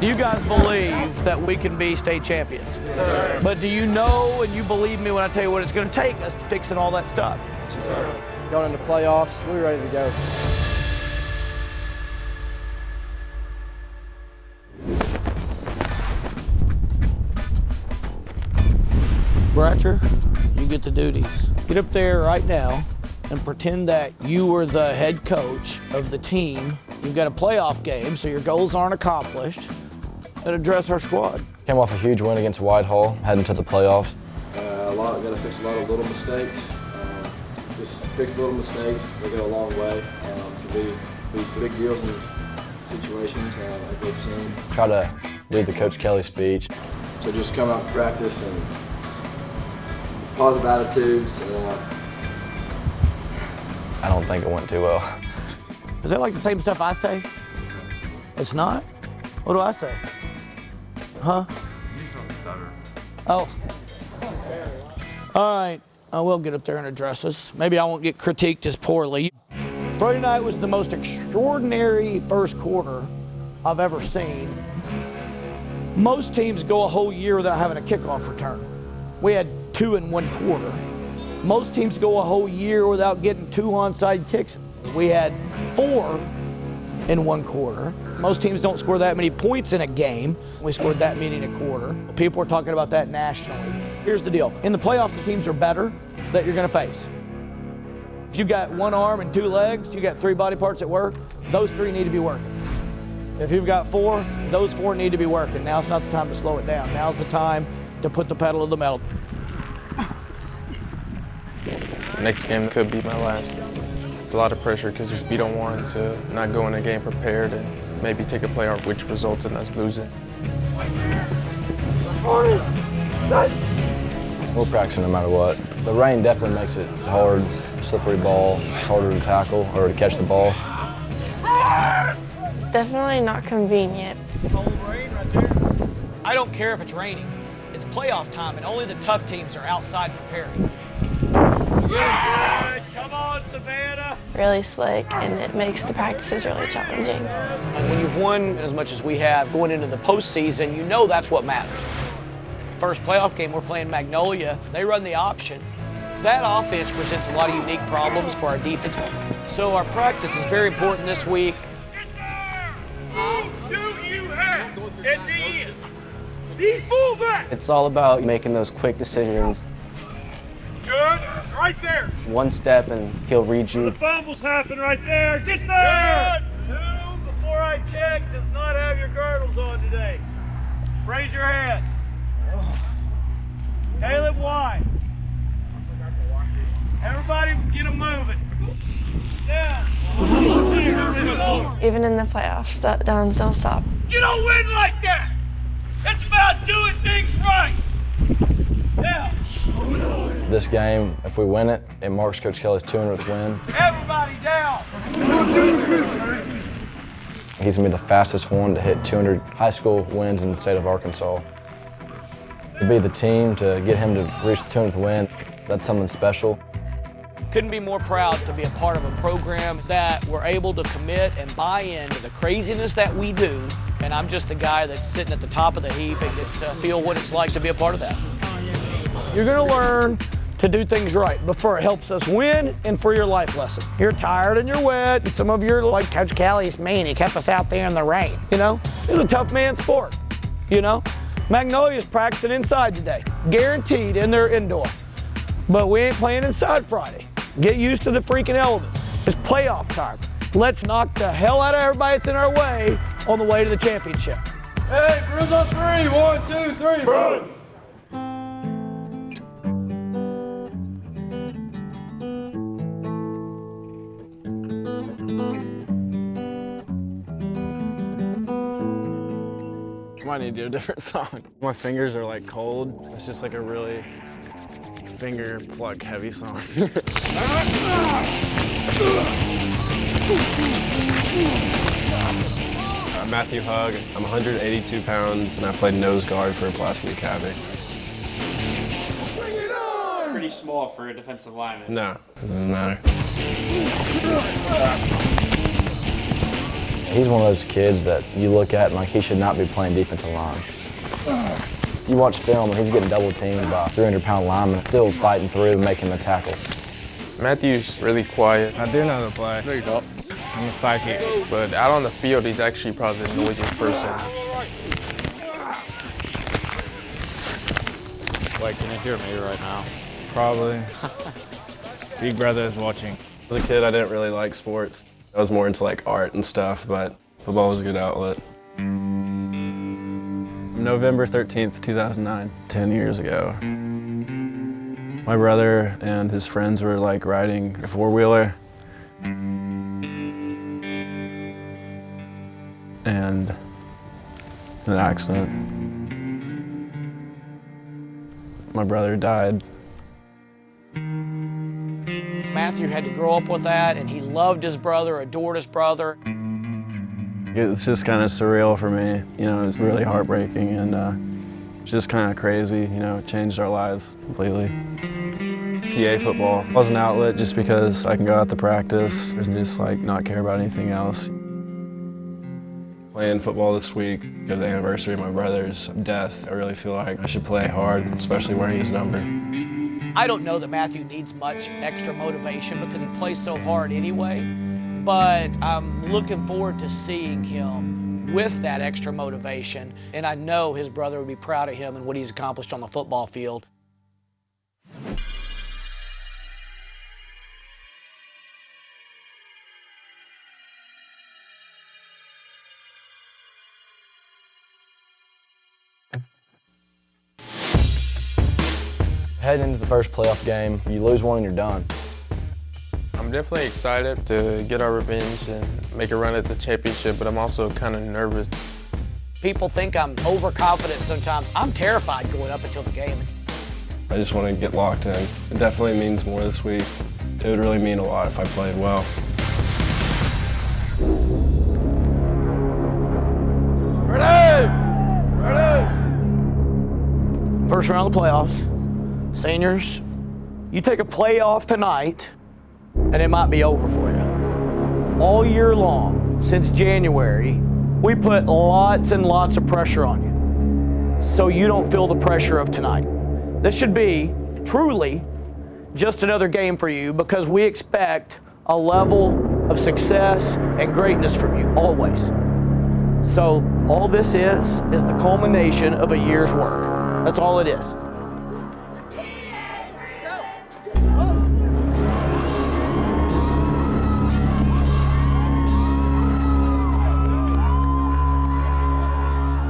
You guys believe that we can be state champions. Sir. But do you know and you believe me when I tell you what it's going to take us fixing all that stuff? Sir. Going into playoffs, we're ready to go. Bratcher, you get the duties. Get up there right now and pretend that you were the head coach of the team. You've got a playoff game, so your goals aren't accomplished, and address our squad. Came off a huge win against Whitehall, heading to the playoffs. Got to fix a lot of little mistakes. Just fix little mistakes, they go a long way. Can be big deals in situations like we've seen. Try to do the Coach Kelly speech. So just come out and practice and positive attitudes. I don't think it went too well. Is that like the same stuff I say? It's not? What do I say? Huh? You just don't stutter. Oh. All right, I will get up there and address this. Maybe I won't get critiqued as poorly. Friday night was the most extraordinary first quarter I've ever seen. Most teams go a whole year without having a kickoff return. We had 2 in 1 quarter. Most teams go a whole year without getting 2 onside kicks. We had 4 in 1 quarter. Most teams don't score that many points in a game. We scored that many in a quarter. People are talking about that nationally. Here's the deal. In the playoffs, the teams are better that you're gonna face. If you got 1 arm and 2 legs, you got 3 body parts at work, those 3 need to be working. If you've got 4, those 4 need to be working. Now's not the time to slow it down. Now's the time to put the pedal to the metal. Next game could be my last. It's a lot of pressure because we don't want to not go in a game prepared and maybe take a playoff, which results in us losing. We're practicing no matter what. The rain definitely makes it hard. Slippery ball, it's harder to tackle or to catch the ball. It's definitely not convenient. I don't care if it's raining. It's playoff time and only the tough teams are outside preparing. Good. Come on, Savannah. Really slick, and it makes the practices really challenging. And when you've won as much as we have going into the postseason, you know that's what matters. First playoff game, we're playing Magnolia. They run the option. That offense presents a lot of unique problems for our defense. So our practice is very important this week. Who do you have at the end? The fullback. It's all about making those quick decisions. Good. Right there. One step and he'll read you. The fumbles happen right there. Get there. Good. Who, before I check, does not have your girdles on today? Raise your hand. Caleb White. Everybody get them moving. Down. Even in the playoffs, that downs don't stop. You don't win like that. It's about doing things right. Now. This game, if we win it, it marks Coach Kelly's 200th win. Everybody down. He's gonna be the fastest one to hit 200 high school wins in the state of Arkansas. To be the team, to get him to reach the 200th win, that's something special. Couldn't be more proud to be a part of a program that we're able to commit and buy into the craziness that we do. And I'm just the guy that's sitting at the top of the heap and gets to feel what it's like to be a part of that. You're gonna learn to do things right before it helps us win and for your life lesson. You're tired and you're wet. Some of you are like, Coach Kelly's mean. He kept us out there in the rain. You know, it's a tough man sport. You know, Magnolia's practicing inside today, guaranteed, in their indoor. But we ain't playing inside Friday. Get used to the freaking elements. It's playoff time. Let's knock the hell out of everybody that's in our way on the way to the championship. Hey, Bruins on 3. 1, 2, 3. Bruins. I might need to do a different song. My fingers are like cold. It's just like a really finger pluck heavy song. I'm Matthew Hugg. I'm 182 pounds and I played nose guard for Pulaski Academy. Pretty small for a defensive lineman. No, it doesn't matter. He's one of those kids that you look at and like he should not be playing defensive line. You watch film and he's getting double teamed by 300-pound linemen, still fighting through and making the tackle. Matthew's really quiet. I do know the play. No, you don't. I'm a psychic. But out on the field, he's actually probably the noisiest person. Wait, can you hear me right now? Probably. Big brother is watching. As a kid, I didn't really like sports. I was more into like art and stuff, but football was a good outlet. November 13th, 2009, 10 years ago. My brother and his friends were like riding a four-wheeler. And an accident. My brother died. Matthew had to grow up with that, and he loved his brother, adored his brother. It's just kind of surreal for me. You know, it's really heartbreaking and it's just kind of crazy. You know, it changed our lives completely. PA football was an outlet just because I can go out to practice and just like not care about anything else. Playing football this week of the anniversary of my brother's death, I really feel like I should play hard, especially wearing his number. I don't know that Matthew needs much extra motivation because he plays so hard anyway, but I'm looking forward to seeing him with that extra motivation, and I know his brother would be proud of him and what he's accomplished on the football field. Heading into the first playoff game, you lose one and you're done. I'm definitely excited to get our revenge and make a run at the championship, but I'm also kind of nervous. People think I'm overconfident sometimes. I'm terrified going up until the game. I just want to get locked in. It definitely means more this week. It would really mean a lot if I played well. Ready! Ready! First round of the playoffs. Seniors, you take a play off tonight, and it might be over for you. All year long, since January, we put lots and lots of pressure on you, so you don't feel the pressure of tonight. This should be, truly, just another game for you because we expect a level of success and greatness from you, always. So all this is the culmination of a year's work. That's all it is.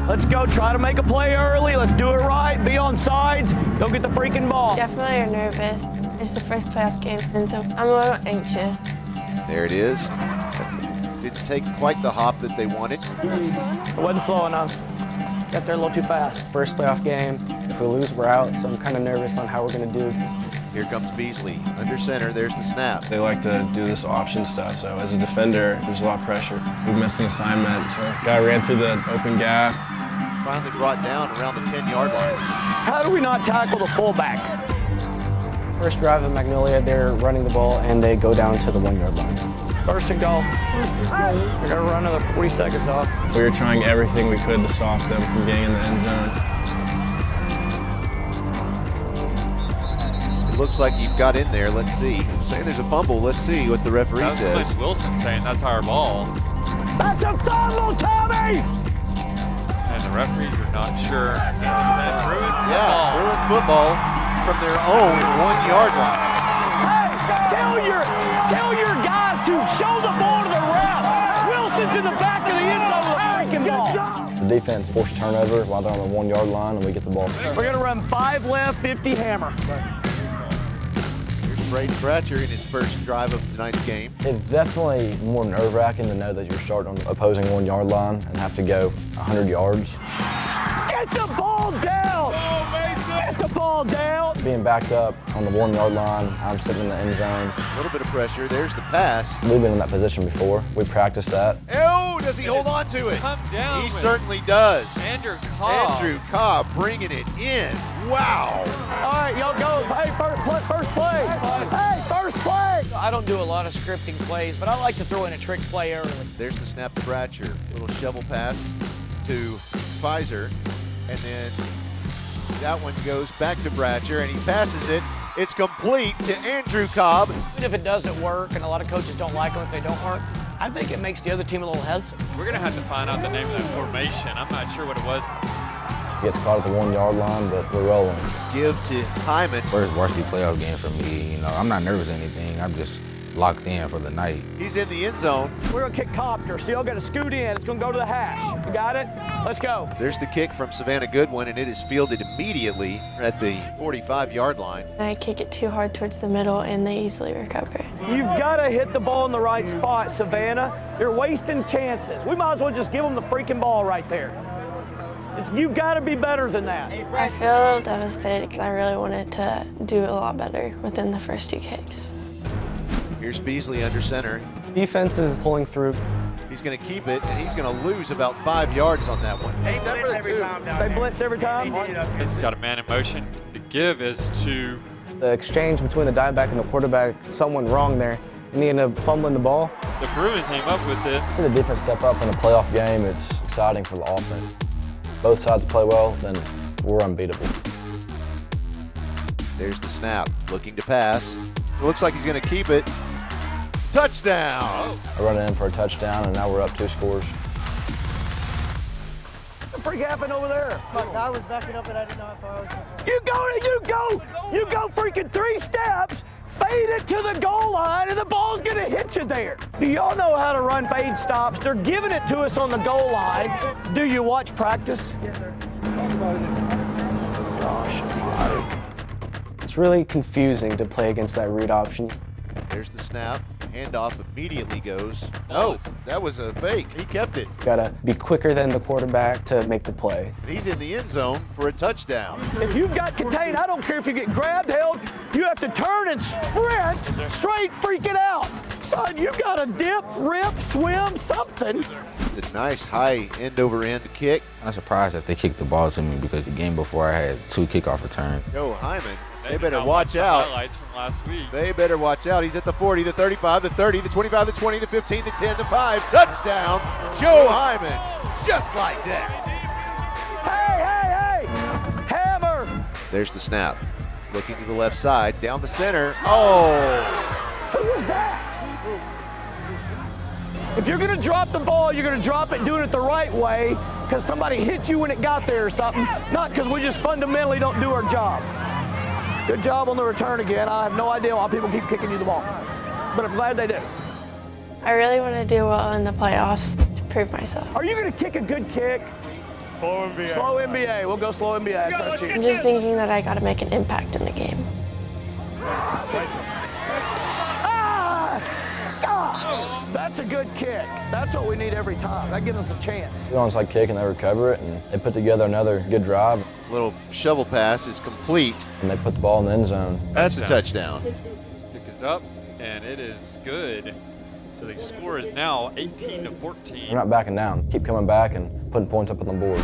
Let's go, try to make a play early. Let's do it right, be on sides, go get the freaking ball. Definitely are nervous. It's the first playoff game, and so I'm a little anxious. There it is. Didn't take quite the hop that they wanted. It wasn't slow enough. Got there a little too fast. First playoff game. If we lose, we're out, so I'm kind of nervous on how we're going to do. Here comes Beasley, under center, there's the snap. They like to do this option stuff, so as a defender, there's a lot of pressure. We missed an assignment, so guy ran through the open gap. Finally brought down around the 10-yard line. How do we not tackle the fullback? First drive of Magnolia, they're running the ball, and they go down to the 1-yard line. First and goal. We're gonna run another 40 seconds off. We were trying everything we could to stop them from getting in the end zone. It looks like you've got in there. Let's see. Saying there's a fumble. Let's see what the referee says. That's Wilson saying that's our ball. That's a fumble, Tommy! And the referees are not sure. Bruin football from their own 1-yard line. Hey, tell your guys to show the ball to the ref. Wilson's in the back of the end zone with the freaking ball. The defense forced a turnover while they're on the 1-yard line and we get the ball. We're gonna run 5 left, 50 hammer. Here's Braden Bratcher in his first drive of tonight's game. It's definitely more nerve-wracking to know that you're starting on the opposing 1-yard line and have to go 100 yards. Get the ball down! Get the ball down. Being backed up on the 1 yard line, I'm sitting in the end zone. A little bit of pressure. There's the pass. We've been in that position before. We practiced that. Oh, does he hold on to it? Come down. He certainly does. Andrew Cobb. Andrew Cobb bringing it in. Wow. All right, y'all go. Hey, first play. Hey, first play. I don't do a lot of scripting plays, but I like to throw in a trick play early. There's the snap to Bratcher. Little shovel pass to Pfizer. And then that one goes back to Bratcher, and he passes it. It's complete to Andrew Cobb. Even if it doesn't work, and a lot of coaches don't like them if they don't work, I think it makes the other team a little hesitant. We're going to have to find out the name of that formation. I'm not sure what it was. Gets caught at the 1 yard line, but we're rolling. Give to Hyman. First varsity playoff game for me. You know, I'm not nervous or anything. I'm just locked in for the night. He's in the end zone. We're gonna kick copter, so y'all gotta scoot in. It's gonna go to the hash. You got it? Let's go. There's the kick from Savannah Goodwin, and it is fielded immediately at the 45-yard line. I kick it too hard towards the middle, and they easily recover it. You've gotta hit the ball in the right spot, Savannah. You're wasting chances. We might as well just give them the freaking ball right there. You've gotta be better than that. I feel devastated because I really wanted to do a lot better within the first 2 kicks. Here's Beasley under center. Defense is pulling through. He's going to keep it, and he's going to lose about 5 yards on that one. They blitz every time. He's got a man in motion. The give is to The exchange between the dime back and the quarterback, someone wrong there, and he ended up fumbling the ball. the Bruins came up with it. For the defense step up in a playoff game, it's exciting for the offense. Both sides play well, then we're unbeatable. There's the snap, looking to pass. It looks like he's going to keep it. Touchdown! I run it in for a touchdown, and now we're up 2 scores. What the freak happened over there? My guy was backing up and I didn't know if I was supposed to. You go freaking 3 steps, fade it to the goal line, and the ball's gonna hit you there. Do y'all know how to run fade stops? They're giving it to us on the goal line. Do you watch practice? Yes, sir. Talk about it. Gosh, It's really confusing to play against that read option. There's the snap. Handoff immediately goes. Oh, that was a fake. He kept it. Gotta be quicker than the quarterback to make the play. And he's in the end zone for a touchdown. if you've got contained, I don't care if you get grabbed, held, you have to turn and sprint straight freaking out. Son, you gotta dip, rip, swim, something. The nice high end-over-end kick. I'm surprised that they kicked the ball to me because the game before I had 2 kickoff returns. Joe Hyman. They Maybe better not watch the out. Highlights from last week. They better watch out. He's at the 40, the 35, the 30, the 25, the 20, the 15, the 10, the 5. Touchdown, Joe Hyman. Just like that. Hey, hammer. There's the snap. Looking to the left side, down the center. Oh! Who was that? If you're gonna drop the ball, you're gonna drop it doing it the right way because somebody hit you when it got there or something, not because we just fundamentally don't do our job. Good job on the return again. I have no idea why people keep kicking you the ball, but I'm glad they do. I really want to do well in the playoffs to prove myself. Are you gonna kick a good kick? Slow NBA. Slow NBA. We'll go slow NBA. I trust you. I'm just thinking that I got to make an impact in the game. That's a good kick. That's what we need every time. That gives us a chance. The onside kick, and they recover it, and they put together another good drive. Little shovel pass is complete. And they put the ball in the end zone. That's a touchdown. Kick is up, and it is good. So the score is now 18-14. We're not backing down. Keep coming back and putting points up on the board.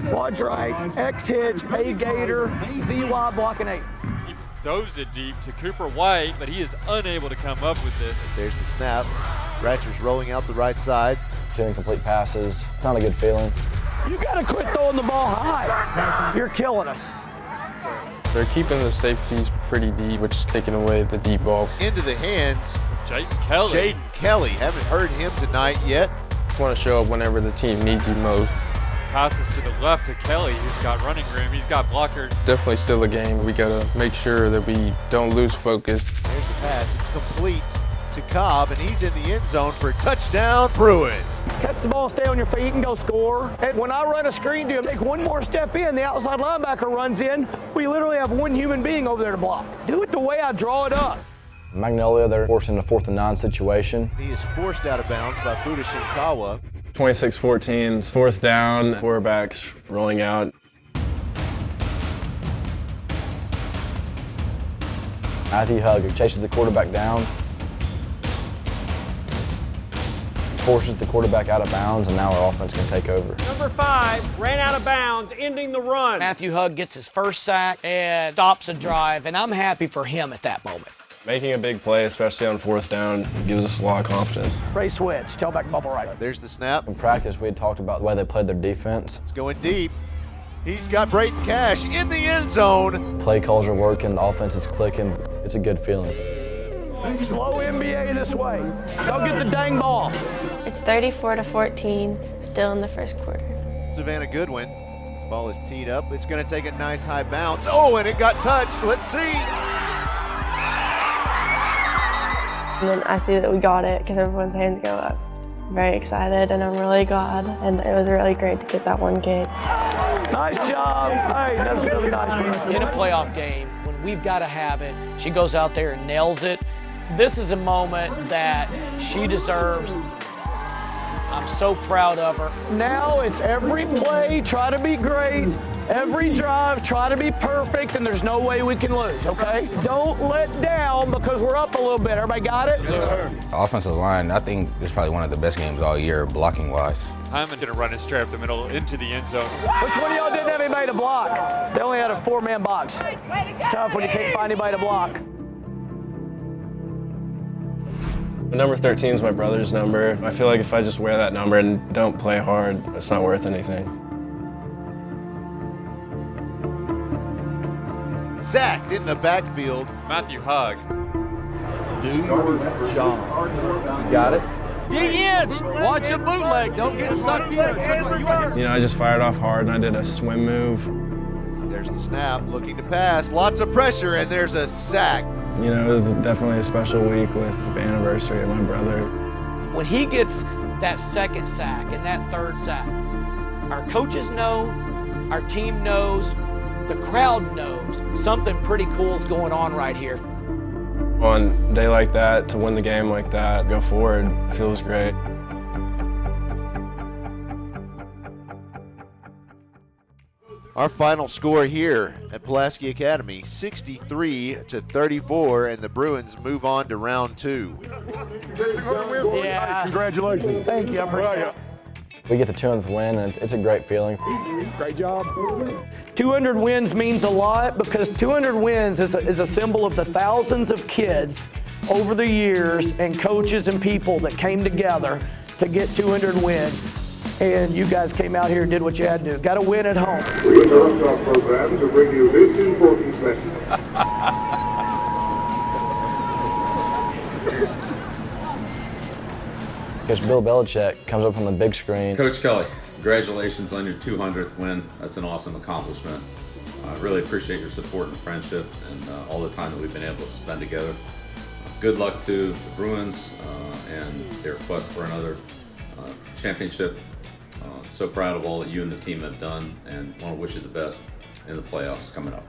Quad right, X hitch, A gator, ZY blocking 8. He throws it deep to Cooper White, but he is unable to come up with it. There's the snap. Bratcher's rolling out the right side. 2 incomplete passes. It's not a good feeling. You gotta quit throwing the ball high. You're killing us. They're keeping the safeties pretty deep, which is taking away the deep ball. Into the hands. Jayden Kelly. Jayden Kelly. Haven't heard him tonight yet. Just want to show up whenever the team needs you most. Passes to the left to Kelly, who's got running room. He's got blockers. Definitely still a game. We got to make sure that we don't lose focus. There's the pass. It's complete to Cobb, and he's in the end zone for a touchdown, Bruins. Catch the ball, stay on your feet, and go score. And when I run a screen, do you make one more step in, the outside linebacker runs in, we literally have one human being over there to block. Do it the way I draw it up. Magnolia, they're forced into 4th and 9 situation. He is forced out of bounds by Fuda Shinkawa. 26-14, 4th down, quarterback's rolling out. Hugg chases the quarterback down, forces the quarterback out of bounds, and now our offense can take over. Number 5 ran out of bounds, ending the run. Hugg gets his first sack and stops a drive, and I'm happy for him at that moment. Making a big play, especially on 4th down, gives us a lot of confidence. Ray switch, tailback bubble right. There's the snap. In practice, we had talked about the way they played their defense. It's going deep. He's got Braden Cash in the end zone. Play calls are working, the offense is clicking. It's a good feeling. Slow NBA this way. Go get the dang ball. It's 34-14, still in the first quarter. Savannah Goodwin. Ball is teed up. It's going to take a nice high bounce. Oh, and it got touched. Let's see. And then I see that we got it because everyone's hands go up. Very excited, and I'm really glad. And it was really great to get that one kick. Nice job. Hey, that's really nice. In a playoff game, when we've got to have it, she goes out there and nails it. This is a moment that she deserves. I'm so proud of her. Now it's every play, try to be great. Every drive, try to be perfect, and there's no way we can lose, okay? Don't let down because we're up a little bit. Everybody got it? Offensive line, I think this is probably one of the best games all year, blocking-wise. Hyman did a run it straight up the middle into the end zone. Which one of y'all didn't have anybody to block? They only had a 4-man box. It's tough when you can't find anybody to block. Number 13 is my brother's number. I feel like if I just wear that number and don't play hard, it's not worth anything. Sacked in the backfield. Hugg. Do your job. You got it? Dig in. Watch a bootleg. Don't get sucked in. You know, I just fired off hard and I did a swim move. There's the snap, looking to pass. Lots of pressure, and there's a sack. You know, it was definitely a special week with the anniversary of my brother. When he gets that second sack and that third sack, our coaches know, our team knows, the crowd knows something pretty cool is going on right here. On a day like that, to win the game like that, go forward, feels great. Our final score here at Pulaski Academy, 63-34, and the Bruins move on to round 2. Yeah. Congratulations. Thank you, I appreciate it. We get the 200th win, and it's a great feeling. Great job. 200 wins means a lot because 200 wins is a symbol of the thousands of kids over the years and coaches and people that came together to get 200 wins. And you guys came out here and did what you had to do. Got to win at home. We interrupt our program to bring you this important message. Coach Bill Belichick comes up on the big screen. Coach Kelly, congratulations on your 200th win. That's an awesome accomplishment. I really appreciate your support and friendship and all the time that we've been able to spend together. Good luck to the Bruins and their quest for another championship. So proud of all that you and the team have done and want to wish you the best in the playoffs coming up.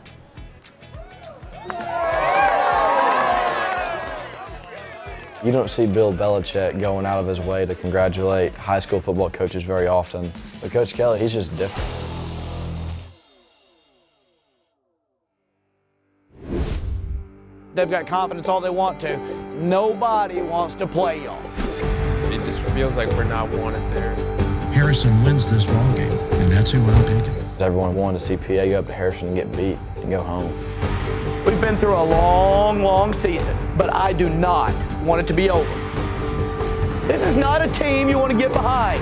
You don't see Bill Belichick going out of his way to congratulate high school football coaches very often. But Coach Kelly, he's just different. They've got confidence all they want to. Nobody wants to play y'all. It just feels like we're not wanted there. Harrison wins this ball game, and that's who I'm picking. Everyone wanted to see PA go up to Harrison and get beat and go home. We've been through a long, long season, but I do not want it to be over. This is not a team you want to get behind.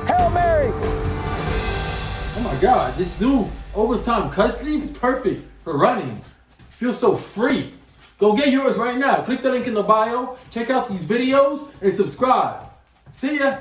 Hail Mary! Oh my God, this new overtime cut sleeve is perfect for running. Feel so free. Go get yours right now. Click the link in the bio, check out these videos, and subscribe. See ya.